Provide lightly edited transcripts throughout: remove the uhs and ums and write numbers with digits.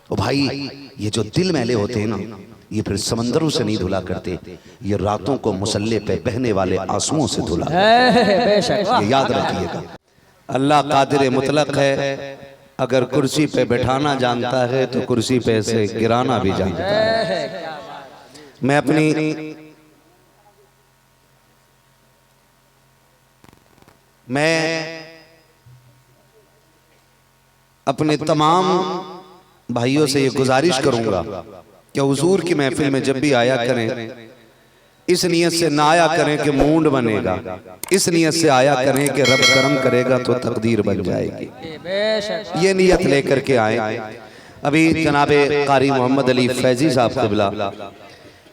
और भाई ये जो दिल मैले होते हैं ना, ये फिर समंदरों से नहीं धुला करते, ये रातों को मुसल्ले पे बहने वाले आंसुओं से धुला करते। ये याद रखिएगा। अल्लाह कादिर मुतलक है, अगर कुर्सी पे बैठाना जानता है तो कुर्सी पे से गिराना भी जानता है। मैं अपने तमाम भाइयों से ये गुजारिश करूंगा कि हुजूर की महफिल में जब भी आया करें, इस नियत से ना आया करें कि मूंड बनेगा, इस नियत से आया करें कि रब करम करेगा तो तकदीर बन जाएगी। ये नियत लेकर के आए। अभी जनाबे कारी मोहम्मद अली फैजी साहब क़िबला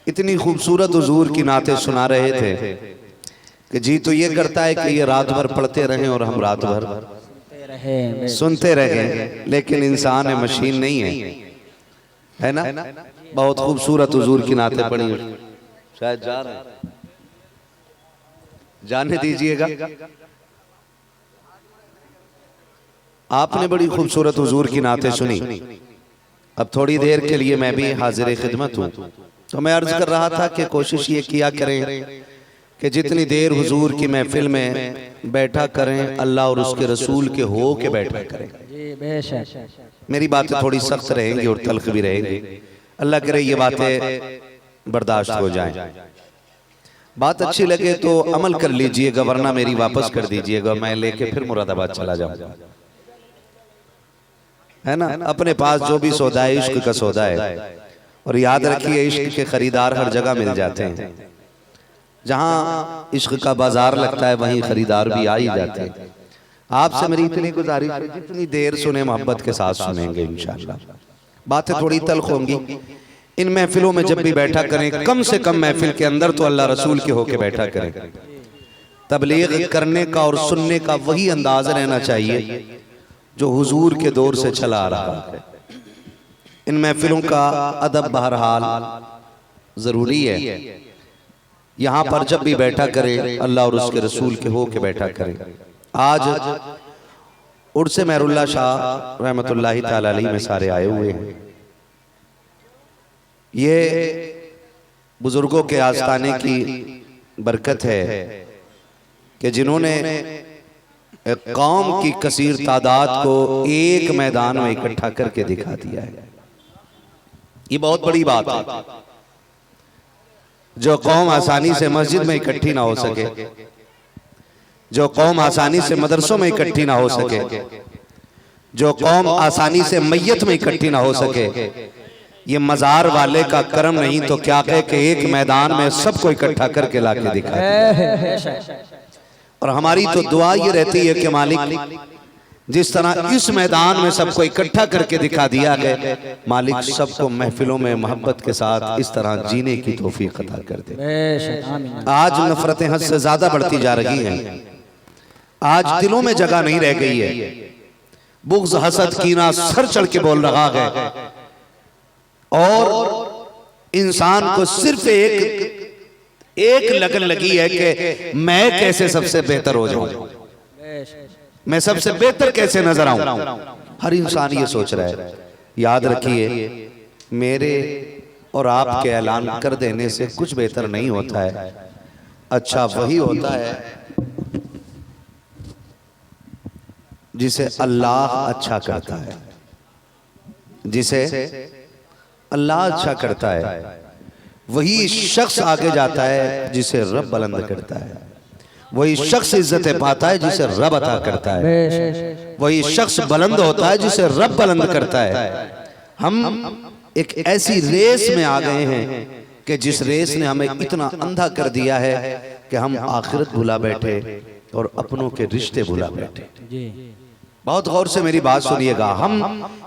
इतनी खूबसूरत हुजूर की नाते सुना रहे थे कि जी तो ये करता है कि ये रात भर पढ़ते रहें और हम रात भर सुनते रहें, लेकिन इंसान है, मशीन नहीं है ना। बहुत खूबसूरत हुजूर की नाते पढ़ी, शायद जा रहे हैं, जाने दीजिएगा। आपने बड़ी खूबसूरत हुजूर की नाते सुनी। अब थोड़ी देर के लिए मैं भी हाजिर खिदमत हूँ, तो मैं अर्ज कर रहा था कि कोशिश ये किया करें कि जितनी देर हुजूर की महफिल में बैठा करें, अल्लाह और उसके रसूल के हो के बैठा करें। मेरी बातें थोड़ी सख्त रहेंगी और तल्ख भी रहेंगी, अल्लाह करे ये बातें बर्दाश्त हो जाएं। बात अच्छी लगे तो अमल कर लीजिएगा, वरना मेरी वापस कर दीजिएगा, मैं लेके फिर मुरादाबाद चला जाऊंगा, है ना। अपने पास जो भी सौदा है इश्क का सौदा है, और याद रखिए इश्क के खरीदार हर जगह मिल जाते हैं। जहां इश्क का बाजार लगता है वहीं खरीदार भी आ ही जाते हैं। आपसे मेरी इतनी गुजारिश है, जितनी देर सुने मोहब्बत के साथ सुनेंगे इंशाअल्लाह। बातें थोड़ी तल्ख होंगी। इन महफिलों में जब भी बैठा करें, कम से कम महफिल के अंदर तो अल्लाह रसूल के होके बैठा करें। तबलीग करने का और सुनने का वही अंदाज रहना चाहिए जो हुजूर के दौर से चला आ रहा है। इन महफिलों का अदब बहरहाल जरूरी है। यहाँ पर जब भी बैठा करें, अल्लाह और उसके रसूल के होके बैठा करें। आज उर्से मेहरुल्लाह शाह रहमतुल्लाहि ताला अलैहि में सारे आए हुए हैं। ये बुजुर्गों के आस्ताने की बरकत है कि जिन्होंने कौम की कसीर तादाद को एक मैदान में इकट्ठा करके दिखा दिया है। ये बहुत बड़ी बात है। जो कौम आसानी से मस्जिद में इकट्ठी ना हो सके, जो कौम आसानी से मदरसों में इकट्ठी ना हो सके, जो कौम आसानी से मैयत में इकट्ठी ना हो सके, ये मजार वाले का करम नहीं तो क्या कहे कि एक मैदान में सबको इकट्ठा करके लाके दिखा। और हमारी तो दुआ ये रहती है कि मालिक जिस तरह इस मैदान में सबको इकट्ठा करके दिखा दिया है, मालिक सबको महफिलों में मोहब्बत के साथ इस तरह जीने की तौफीक अता कर दे। आज नफरतें हद से ज्यादा बढ़ती जा रही हैं। आज दिलों में जगह नहीं रह गई है। बुग़्ज़, हसद, कीना सर चढ़ के बोल रहा है, और इंसान को सिर्फ एक लगन लगी है कि मैं कैसे सबसे बेहतर हो जाऊं, मैं सबसे बेहतर कैसे नजर आऊं। हर इंसान ये सोच रहा है। याद रखिए, मेरे और आपके ऐलान कर देने से कुछ बेहतर नहीं होता है। अच्छा वही होता है जिसे अल्लाह अच्छा करता है, जिसे अल्लाह अच्छा करता है। वही शख्स आगे जाता है जिसे रब बुलंद करता है। वही शख्स इज्जतें पाता है जिसे रब अता करता है। वही शख्स बुलंद होता है जिसे रब बुलंद करता है। हम एक ऐसी रेस में आ गए हैं कि जिस रेस ने हमें इतना अंधा कर दिया है कि हम आखिरत भुला बैठे और अपनों के रिश्ते भुला बैठे। बहुत गौर से मेरी बात सुनिएगा। हम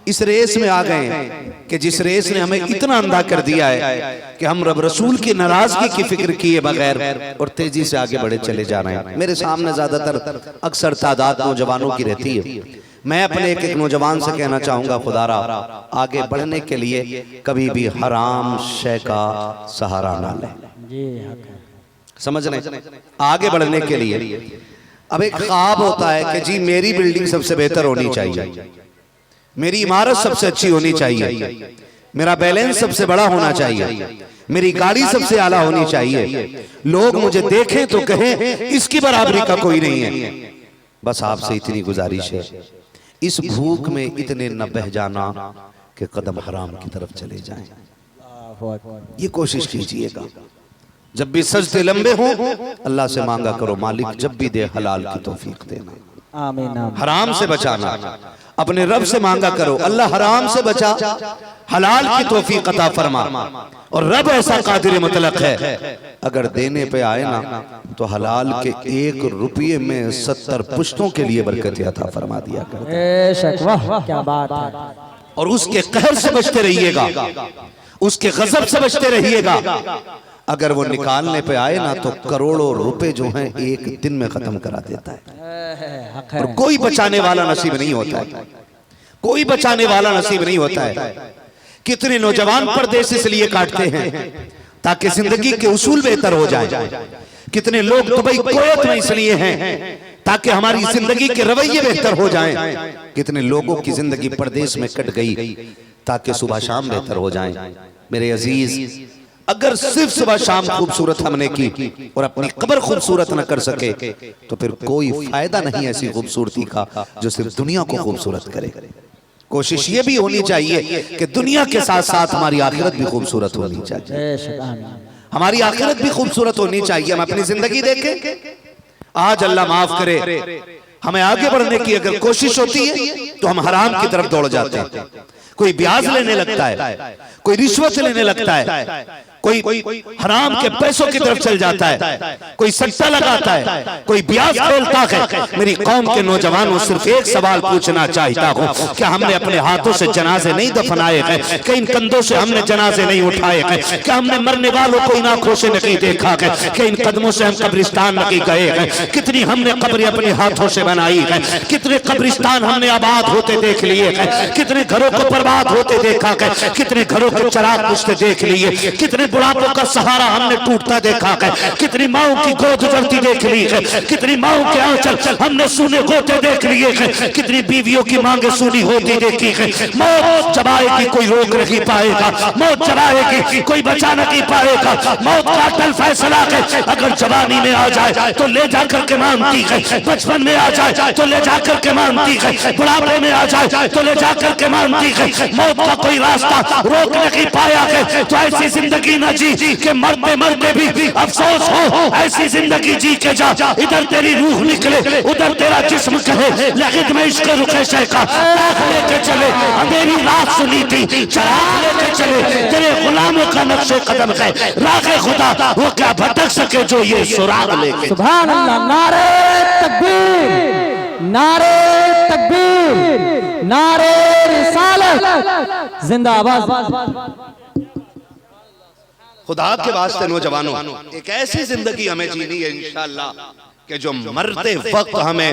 इस रेस में आ गए हैं कि जिस रेस ने हमें इतना अंधा कर दिया है कि हम रब रसूल की नाराजगी की फिक्र किए बगैर और तेजी से आगे बढ़े चले जा रहे हैं। मेरे सामने ज्यादातर अक्सर तादाद नौजवानों की रहती है। मैं अपने एक नौजवान से कहना चाहूंगा, खुदारा आगे बढ़ने के लिए कभी भी हराम शय का सहारा ना लें। समझ रहे? आगे बढ़ने के लिए अब एक ख्वाब होता है कि जी मेरी बिल्डिंग सबसे बेहतर होनी चाहिए, मेरी इमारत सबसे अच्छी होनी चाहिए, मेरा बैलेंस सबसे बड़ा होना चाहिए, मेरी गाड़ी सबसे आला होनी चाहिए, लोग मुझे देखें तो कहें इसकी बराबरी का कोई नहीं है। बस आपसे इतनी गुजारिश है, इस भूख में इतने न बह जाना कि कदम हराम की तरफ चले जाएं। ये कोशिश कीजिएगा। जब भी सजदे लंबे हों अल्लाह से मांगा करो, मालिक जब भी दे हलाल की तौफीक देना, आमीन। हराम से बचाना। अपने रब से मांगा करो, अल्लाह हराम से बचा, हलाल की तौफीक अता फरमा। और रब ऐसा कादिर मुतलक है, अगर देने पे आए ना तो हलाल के 1 रुपये में 70 पुश्तों के लिए बरकत अता फरमा दिया कर। वाह क्या बात है। और उसके कहर से बचते रहिएगा, उसके गजब से बचते रहिएगा। अगर वो निकालने पे आए ना तो करोड़ों रुपए जो हैं एक दिन में खत्म करा देता है। और कोई बचाने वाला नसीब नहीं होता है, कोई बचाने वाला नसीब नहीं होता है। कितने नौजवान परदेश इसलिए काटते हैं ताकि जिंदगी के उसूल बेहतर हो जाए। कितने लोग दुबई कुवैत में इसलिए हैं ताकि हमारी जिंदगी के रवैये बेहतर हो जाएं। कितने लोगों की जिंदगी परदेश में कट गई ताकि सुबह शाम बेहतर हो जाएं। मेरे अजीज, अगर सिर्फ सुबह शाम खूबसूरत हमने की और अपनी कब्र खूबसूरत न कर सके तो फिर कोई फायदा नहीं ऐसी खूबसूरती का जो सिर्फ दुनिया को खूबसूरत करे। कोशिश ये भी होनी चाहिए कि दुनिया के साथ साथ हमारी आखिरत भी खूबसूरत होनी चाहिए, हमारी आखिरत भी खूबसूरत होनी चाहिए। हम अपनी जिंदगी देखें, आज अल्लाह माफ करे हमें आगे बढ़ने की अगर कोशिश होती है तो हम हराम की तरफ दौड़ जाते हैं। कोई ब्याज लेने लगता है, कोई रिश्वत लेने लगता है, कोई हराम के पैसों की तरफ चल जाता है, कोई सट्टा लगाता है, कोई ब्याज खेलता है। मेरी कौम के नौजवानों सिर्फ एक सवाल पूछना चाहता हूँ, क्या हमने अपने हाथों से जनाजे नहीं दफनाए हैं? क्या इन कंधों से हमने जनाजे नहीं उठाए हैं? क्या हमने मरने वालों को इन आंखों से नहीं देखा है? क्या इन कदमों से हम कब्रिस्तान नहीं गए हैं? कितनी हमने कब्रें अपने हाथों से बनाई है, कितने कब्रिस्तान हमने आबाद होते देख लिए हैं, कितने घरों को बर्बाद होते देखा है, कितने घरों के चराग बुझते देख लिए, कितने बुढ़ापों का सहारा हमने टूटता देखा है, कितनी माओं की गोद उजड़ती देख ली है, कितनी माओं के आंचल हमने सूने गोते देख लिए हैं, कितनी बीवियों की मांगे सूनी होती देखी है। मौत जब आएगी कोई रोक नहीं पाएगा, मौत जब आएगी कोई बचा नहीं पाएगा। मौत का अटल फैसला है, अगर जवानी में आ जाए तो ले जाकर के मानती है, बचपन में आ जाए तो ले जाकर के मानती है, बुढ़ापे में आ जाए तो ले जाकर के मानती है। मौत का कोई रास्ता रोक नहीं पाया है तो ऐसी जिंदगी न जी के मरते मरते भी अफसोस हो। ऐसी जिंदगी जी के जा, इधर तेरी रूह निकले उधर तेरा जिस्म कहे लेकिन मैं इसके रुखे शे का लेके चले। अंधेरी रात सुनी थी चराग लेके चले, तेरे गुलामों का नक्शे कदम है राखे खुदा, वो क्या भटक सके जो ये सुराग लेके। सुभान अल्लाह। नारे तकबीर, नारे तकबीर, नारे रिसालत, जिंदाबाद। खुदा के वास्ते नौजवानों, एक ऐसी जिंदगी हमें जीनी है इंशाअल्लाह कि जो मरते वक्त हमें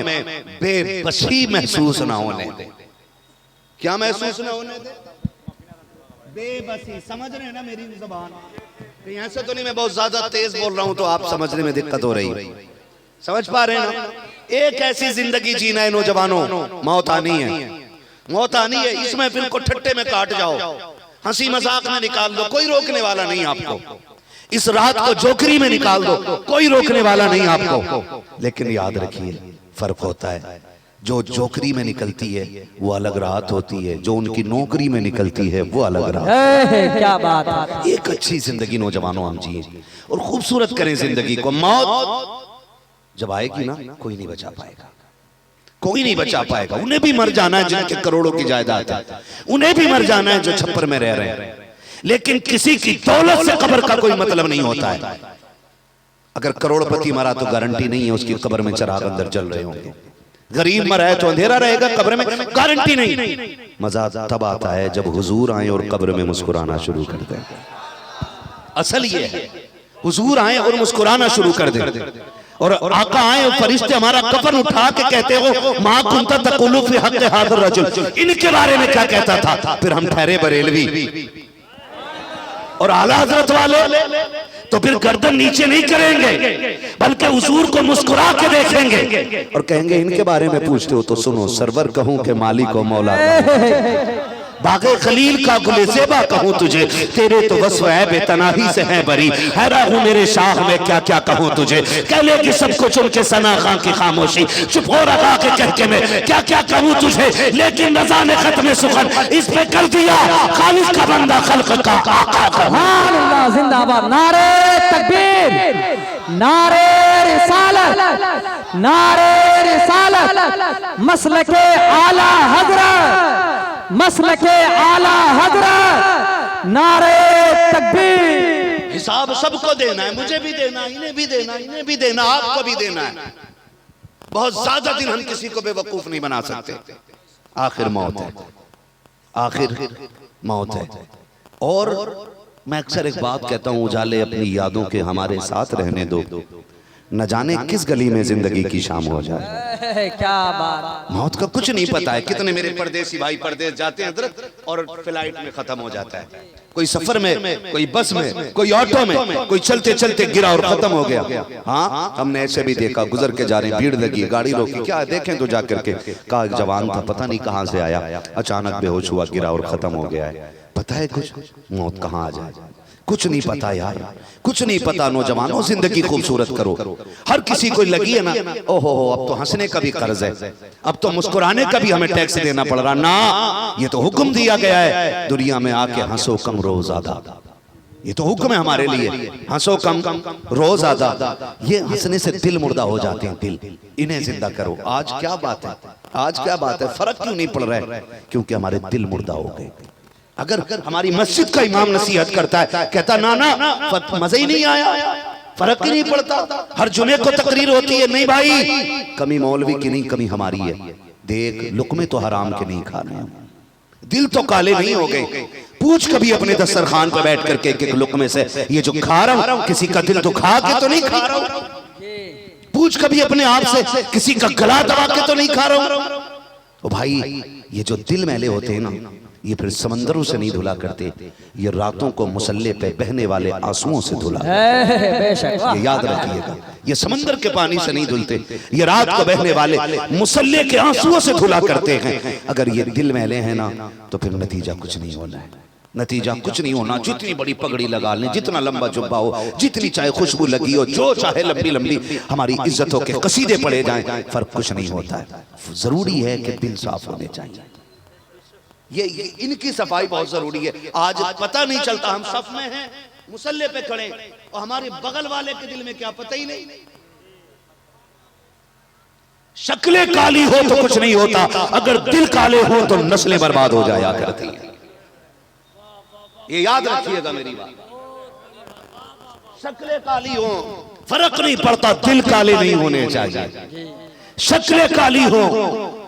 बेबसी महसूस ना होने दे। क्या महसूस ना होने दे? बेबसी। समझ रहे हैं ना मेरी जुबान? कहीं ऐसा तो नहीं मैं बहुत ज्यादा तेज बोल रहा हूं तो आप समझने में दिक्कत हो रही? समझ पा रहे हैं ना? एक ऐसी जिंदगी जीना है नौजवानों, मौत आनी है, मौत आनी है। इस महफिल को ठट्टे में काट जाओ, हंसी मजाक में निकाल दो, कोई रोकने वाला नहीं आपको। इस रात को जोकरी में निकाल दो, कोई रोकने वाला नहीं आपको। लेकिन याद रखिए फर्क होता है, जो जोकरी में निकलती है वो अलग रात होती है, जो उनकी नौकरी में निकलती है वो अलग रात। क्या बात है। एक अच्छी जिंदगी नौजवानों हम जिए और खूबसूरत करें जिंदगी को। मौत जब आएगी ना कोई नहीं बचा पाएगा, कोई नहीं बचा पाएगा। उन्हें भी मर जाना है जिनके करोड़ों की जायदाद है, उन्हें भी मर जाना है जो छप्पर में रह रहे हैं, लेकिन किसी की दौलत से कब्र का कोई मतलब नहीं होता है। अगर करोड़पति मरा तो गारंटी नहीं है उसकी कब्र में चिराग अंदर जल रहे होंगे। गरीब मरा है तो अंधेरा रहेगा कब्र में, गारंटी नहीं। मजा तब आता है जब हुजूर आए और कब्र में मुस्कुराना शुरू कर दें। असल ये है, हुजूर आए और मुस्कुराना शुरू कर दें। और आका आए और फरिश्ते हमारा कफन उठा के कहते हो मां कुंता तकुलु फी हक़ हाज़िर रजुल, इनके बारे में क्या कहता था? फिर हम ठहरे बरेलवी, और आला हजरत वाले तो फिर गर्दन नीचे नहीं करेंगे, बल्कि हुजूर को मुस्कुरा के देखेंगे और कहेंगे इनके बारे में पूछते हो तो सुनो, सरवर कहूं कि मालिक को मौला कहूं, बागे खलील का गुले ज़ेबा कहूं तुझे, तेरे तो वस्फ़ है बेतनाही से है बरी, हैरान हूं मेरे शाह में क्या क्या कहूं तुझे, कह ले कि सब कुछ उनके सना खां की खामोशी, चुप हो रहा के कह के मैं क्या क्या कहूं तुझे, लेकिन रज़ा ने खत्म सुखन इस पे कर दिया, खालिद का बंदा खल्क़ का आका। सुभान अल्लाह, जिंदाबाद। नारे तकबीर, नारे रिसालत, नारे रिसालत, मसलके आला हजरत, मसलके आला हजरत, नारे तकबीर। हिसाब सबको देना है, मुझे भी देना, इन्हें भी देना, इन्हें भी देना, आपको भी देना है। बहुत ज्यादा दिन हम किसी को बेवकूफ नहीं बना सकते। आखिर मौत है, आखिर मौत है। और मैं अक्सर एक बात कहता हूं, उजाले अपनी यादों के हमारे साथ रहने दो, न जाने किस गली में जिंदगी की शाम हो जाए। क्या बात, मौत का कुछ नहीं पता है। कितने मेरे परदेसी भाई परदेश जाते हैं हजरत और फ्लाइट में खत्म हो जाता है, कोई सफर में, कोई बस में, कोई ऑटो में, कोई चलते चलते गिरा और खत्म हो गया। हाँ, हमने ऐसे भी देखा, गुजर के जा रहे, भीड़ लगी, गाड़ी रोकी, क्या देखें तो जाकर के कहा एक जवान था, पता नहीं कहाँ से आया, अचानक बेहोश हुआ, गिरा और खत्म हो गया है। पता है कुछ मौत कहाँ आ जाए, कुछ नहीं पता यार, कुछ नहीं पता। नौजवानों, जिंदगी खूबसूरत करो। हर किसी को लगी है ना, ओहो अब तो हंसने का भी कर्ज है, अब तो मुस्कुराने का भी हमें टैक्स देना पड़ रहा ना। ये तो हुक्म दिया गया है, दुनिया में आके हंसो कम रो ज्यादा, ये तो हुक्म है हमारे लिए, हंसो कम रो ज्यादा। ये हंसने से दिल मुर्दा हो जाते हैं, दिल, इन्हें जिंदा करो। आज क्या बात है, आज क्या बात है, फर्क क्यों नहीं पड़ रहा है? क्योंकि हमारे दिल मुर्दा हो गए। अगर हमारी मस्जिद का इमाम नसीहत करता है, कहता ना मजा ही नहीं आया, फर्क ही नहीं पड़ता, हर जुमे को तकरीर होती है, नहीं भाई, कमी मौलवी की नहीं, कमी हमारी है। देख, लुकमे तो हराम के नहीं खा रहे, दिल तो काले नहीं हो गए। पूछ कभी अपने दस्तरखान पर बैठ करके एक लुकमे से, ये जो खा रहा हूं किसी का दिल दुखा के तो नहीं खा रहा हूं। पूछ कभी अपने आप से, किसी का गला दबा के तो नहीं खा रहा हूं। तो भाई, ये जो दिल मैले होते हैं ना, ये फिर समंदरों से नहीं धुला करते, ये रातों को मुसल्ले पे बहने वाले आंसुओं से धुला। ये याद रखिएगा, ये समंदर के पानी से नहीं धुलते, ये रात को बहने वाले मुसल्ले के आंसुओं से धुला करते हैं। अगर ये दिल मैले हैं ना, तो फिर नतीजा कुछ नहीं होना है, नतीजा कुछ नहीं होना। जितनी बड़ी पगड़ी लगा लें, जितना लंबा जुब्बा हो, जितनी चाहे खुशबू लगी हो, जो चाहे लंबी लंबी हमारी इज्जतों के कसीदे पड़े जाएं, फर्क कुछ नहीं होता है। जरूरी है कि दिल साफ होने चाहिए। ये इनकी सफाई बहुत जरूरी है। आज पता नहीं चलता, हम सफ में हैं, मुसल्ले पे खड़े, और हमारे बगल वाले के दिल में क्या पता ही नहीं। शक्लें काली हो तो कुछ नहीं होता, अगर दिल काले हो तो नस्लें बर्बाद हो जाया करती हैं। ये याद रखिएगा मेरी बात। शक्लें काली हो फर्क नहीं पड़ता, दिल काले नहीं होने चाहिए। शक्लें काली हो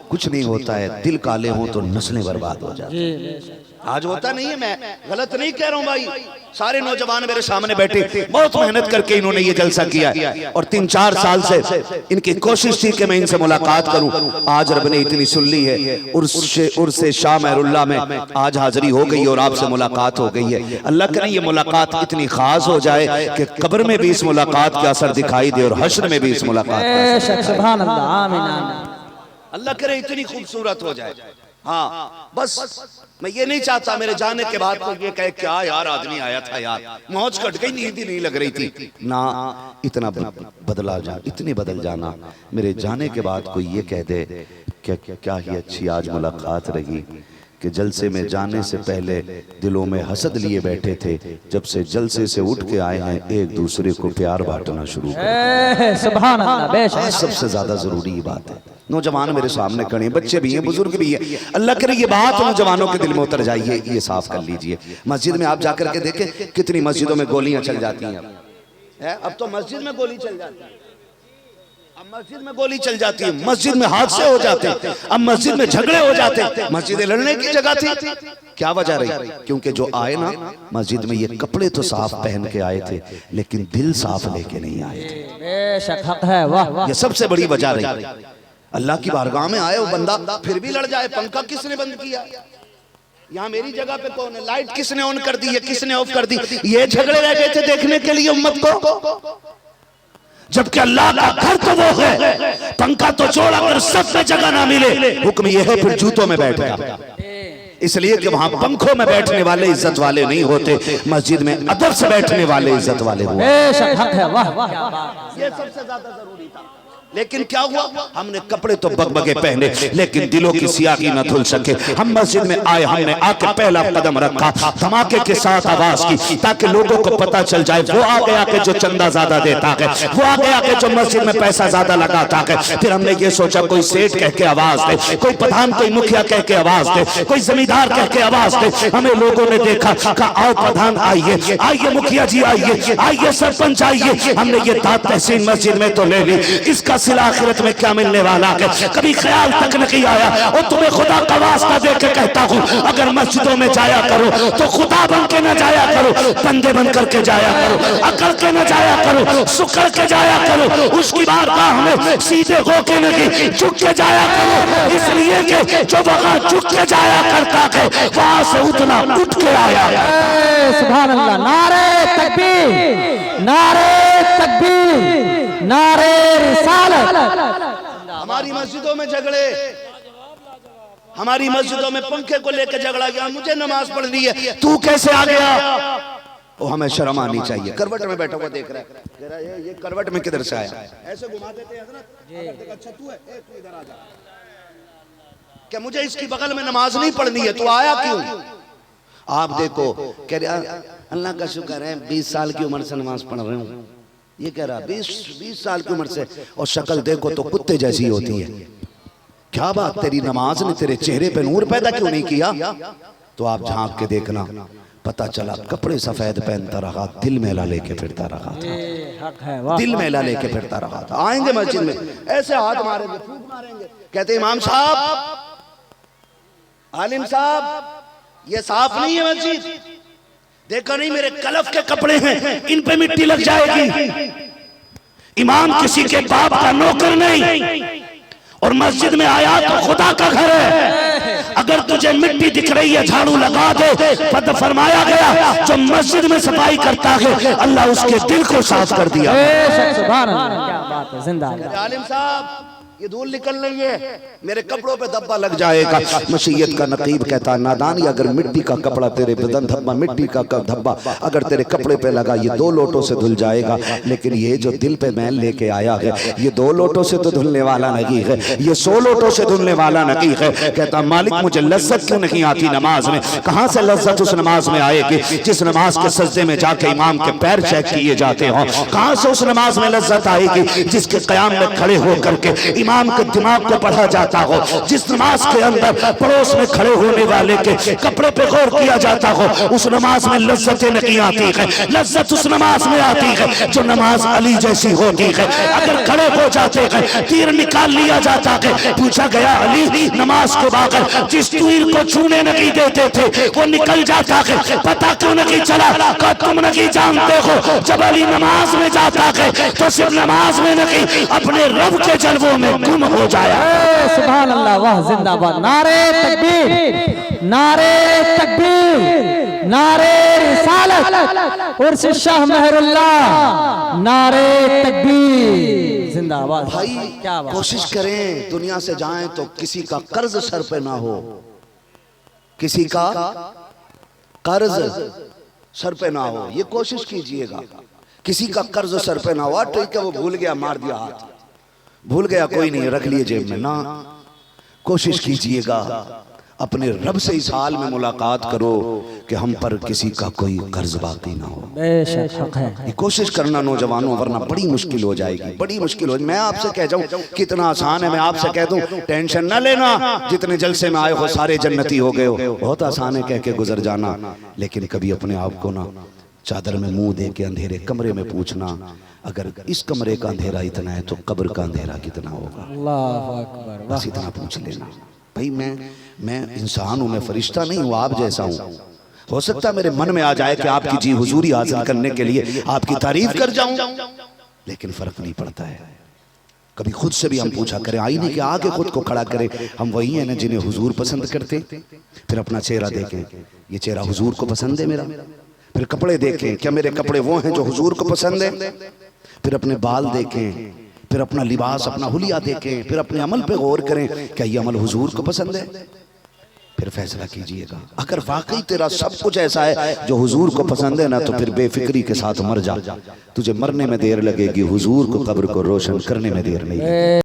कुछ नहीं होता है, दिल काले हो तो नस्लें बर्बाद हो जाती हैं। आज होता नहीं है, मैं गलत नहीं कह रहा हूं भाई, सारे नौजवान मेरे सामने बैठे, बहुत मेहनत करके इन्होंने ये जलसा किया और 3-4 साल से इनकी कोशिश थी कि मैं इनसे मुलाकात करूं। आज रब ने इतनी सुन ली है, उर्से शाह महरुल्लाह में आज हाजिरी हो गई और आपसे मुलाकात हो गई है। अल्लाह करे ये मुलाकात इतनी खास हो जाए कि कब्र में भी इस मुलाकात का असर दिखाई दे और हश्र में भी इस मुलाकात का असर। सुभान अल्लाह, आमीन आमीन। अल्लाह करे इतनी खूबसूरत हो जाए। हाँ, बस मैं ये नहीं चाहता मेरे जाने के बाद कोई ये कहे क्या यार आदमी आया था यार, मौज कट गई, नींद ही नहीं लग रही थी ना। इतना बदला जा, इतनी बदल जाना, मेरे जाने के बाद कोई ये कह दे क्या ही अच्छी आज मुलाकात रही कि जलसे में जाने से पहले दिलों में हसद लिए बैठे थे, जब से जलसे से उठ के आए हैं एक दूसरे को प्यार बांटना शुरू कर। सुभान अल्लाह, बेशक सबसे ज्यादा जरूरी बात है। नौजवान मेरे सामने खड़े हैं, बच्चे भी हैं, बुजुर्ग भी हैं, अल्लाह करे ये बात नौजवानों के दिल में उतर जाइए, ये साफ कर लीजिए। मस्जिद में आप जाकर के देखें कितनी मस्जिदों में गोलियां चल जाती हैं। अब तो मस्जिद में गोली चल जाती है, अब मस्जिद में गोली चल जाती है, मस्जिद में हादसे हो जाते हैं, अब मस्जिद में झगड़े हो जाते हैं। मस्जिदें लड़ने की जगह थी, क्या वजह रही? क्योंकि जो आए ना मस्जिद में, ये कपड़े तो साफ पहन के आए थे लेकिन दिल साफ लेके नहीं आए थे। बेशक हक है, वाह। ये सबसे बड़ी वजह रही। अल्लाह की बारगाह में आए वो बंदा फिर भी लड़ जाए, पंखा किसने बंद किया? यहाँ मेरी जगह पे कौन है? लाइट किसने ऑन कर दी है, किसने ऑफ कर दी? ये झगड़े रह गए थे देखने के लिए उम्मत को, जबकि अल्लाह का घर तो वो है। पंखा तो छोड़, अगर सब में जगह ना मिले, हुक्म ये है फिर जूतों में बैठेगा। इसलिए कि वहां पंखों में बैठने वाले इज्जत वाले नहीं होते, मस्जिद में अदब से बैठने वाले इज्जत वाले होते। बेशक हक है, वाह वाह क्या बात। ये सबसे ज्यादा जरूरी था। लेकिन क्या हुआ, हमने कपड़े तो बगबगे पहने लेकिन दिलों की सियाही न धुल सके। हम मस्जिद में आए, हमने आके पहला कदम रखा, धमाके के साथ आवाज की ताकि लोगों को पता चल जाए वो आ गया कि जो चंदा ज्यादा देता है, वो आ गया कि जो मस्जिद में पैसा ज्यादा लगाता है। फिर हमने ये सोचा कोई सेठ कह के आवाज दे, कोई प्रधान, कोई मुखिया कह के आवाज दे, कोई जमींदार कह के आवाज दे। हमें लोगों ने देखा, कहा आओ प्रधान आइए, आइए मुखिया जी आइए, आइए सरपंच आइए। हमने ये दाद तहसीन मस्जिद में तो ले ली, इसका सिला आखिरत में क्या मिलने वाला है कभी ख्याल तक नहीं आया। और तुम्हें खुदा का वास्ता दे के कहता हूँ, अगर मस्जिदों में जाया करो तो खुदा बन के न जाया करो, बंदे बन करके जाया करो, अकड़ के न जाया करो, सुकड़ के जाया करो, उसकी बारगाह में सीधे होके नहीं झुक के जाया करो। इसलिए कि जो वहां झुक के जाया करता है वहां से उतना उठ के आया। सुभान अल्लाह। नारे तकबीर, नारे तकबीर, नारे रिसालत। हमारी मस्जिदों में झगड़े, हमारी मस्जिदों में पंखे को लेकर झगड़ा गया, मुझे नमाज पढ़नी है, तू कैसे आ गया? वो हमें शर्म आनी चाहिए। करवट में बैठा हुआ देख रहा है, कह रहा है ये करवट में किधर से आया? ऐसे घुमा देते हैं हजरत, अच्छा तू है, तू इधर आ जा। क्या मुझे इसकी बगल में नमाज नहीं पढ़नी है, तू आया क्यों? आप देखो, कह रहा अल्लाह का शुक्र है 20 साल की उम्र से नमाज पढ़ रहे हूँ। ये कह रहा 20 साल की उम्र से, और शक्ल देखो तो कुत्ते जैसी होती है। क्या बात, तेरी नमाज ने तेरे चेहरे पे नूर पैदा क्यों नहीं किया? तो आप झांक के देखना, पता चला कपड़े सफेद पहनता रहा, दिल मैला लेके फिरता रहा था, दिल मैला लेके फिरता रहा था। आएंगे मस्जिद में ऐसे हाथ मारेंगे, फूंक मारेंगे, कहते इमाम साहब, आलिम साहब, ये साफ नहीं है मस्जिद, देखा नहीं मेरे कलफ के कपड़े हैं, इन पे मिट्टी लग जाएगी। इमाम किसी के बाप का नौकर नहीं, और मस्जिद में आया तो खुदा का घर है। अगर तुझे मिट्टी दिख रही है झाड़ू लगा दे। पद फरमाया गया जो मस्जिद में सफाई करता है अल्लाह उसके दिल को साफ कर दिया। सुभान अल्लाह, क्या बात है। जिंदाबाद। आलिम साहब, ये धूल निकल रही है, मेरे कपड़ों पे धब्बा लग जाएगा। मशीयत का नकीब कहता नादानी, अगर मिट्टी का कपड़ा तेरे बदन धब्बा, मिट्टी का धब्बा अगर तेरे कपड़े पे लगा, ये 2 लोटों से धुल जाएगा। लेकिन ये जो दिल पे मैल लेके आया है, ये 2 लोटों से तो धुलने वाला नहीं है, ये 100 लोटों से धुलने वाला नहीं है। कहता मालिक मुझे लज्जत क्यों नहीं आती नमाज में? कहां से लज्जत उस नमाज में आएगी जिस नमाज के सजदे में जाके इमाम के पैर चेक किए जाते हो? कहां से उस नमाज में लज्जत आएगी जिसके कयाम में खड़े होकर के इमाम के दिमाग को पढ़ा जाता हो, जिस नमाज के अंदर पड़ोस में खड़े होने वाले के कपड़े पे गौर किया जाता हो? उस नमाज में लज्जतें नहीं आती है। लज्जत उस नमाज में आती है जो नमाज अली जैसी होती है। अगर खड़े हो जाते हैं, तीर निकाल लिया जाता है। पूछा गया अली नमाज के बगैर जिस तीर को छूने नहीं देते थे वो निकल जाता है, पता क्यों नहीं चला? क्या तुम नहीं जानते हो जब अली नमाज में जाता है तो सिर्फ नमाज में नहीं अपने रब के जलवों में गुम हो जाया। सुभान अल्लाह, वाह जिंदाबाद। नारे तकबीर, नारे तकबीर, नारे रिसालत, उर्स शाह मेहरुल्लाह, नारे तकबीर, जिंदाबाद। भाई क्या बात। कोशिश करें दुनिया से जाएं तो किसी का कर्ज सर पे ना हो, किसी का कर्ज सर पे ना हो, ये कोशिश कीजिएगा। किसी का कर्ज सर पे ना हो। ठीक है वो भूल गया, मार दिया हाथ, भूल गया कोई नहीं, रख लिए जेब में ना। कोशिश कीजिएगा अपने रब से इस हाल में मुलाकात करो कि हम पर किसी का कोई कर्ज बाकी ना हो। बेशक हक है। ये कोशिश करना नौजवानों, वरना बड़ी मुश्किल हो जाएगी, बड़ी मुश्किल हो। मैं आपसे कह जाऊं कितना आसान है, मैं आपसे कह दूं टेंशन ना लेना, जितने जलसे में आए हो सारे जन्नती हो गए हो। बहुत आसान है कह के गुजर जाना, लेकिन कभी अपने आप को ना चादर में मुंह दे के अंधेरे कमरे में पूछना, अगर इस कमरे का अंधेरा इतना है तो कब्र का अंधेरा कितना होगा? अल्लाह अकबर। बस इतना पूछ लेना। भाई मैं इंसान हूं, मैं फरिश्ता नहीं हूं, आप जैसा हूं। हो सकता मेरे मन में आ जाए कि आपकी जी हुजूरी हासिल करने के लिए आपकी तारीफ कर जाऊं, लेकिन फर्क नहीं पड़ता है। कभी खुद से भी हम पूछा करें, आईने के आगे खुद को खड़ा करें, हम वही हैं ना जिन्हें हुजूर पसंद करते। फिर अपना चेहरा देखें, ये चेहरा हुजूर को पसंद है मेरा। फिर कपड़े देखें, क्या मेरे कपड़े वो हैं जो हुजूर को पसंद है। फिर अपने बाल देखें, फिर अपना लिबास, अपना हुलिया देखें, फिर अपने अमल पे गौर करें, क्या ये अमल हुजूर को पसंद है। फिर फैसला कीजिएगा। अगर वाकई तेरा सब कुछ ऐसा है जो हुजूर को पसंद है ना, तो फिर बेफिक्री के साथ मर जा। तुझे मरने में देर लगेगी, हुजूर को कब्र को रोशन करने में देर नहीं।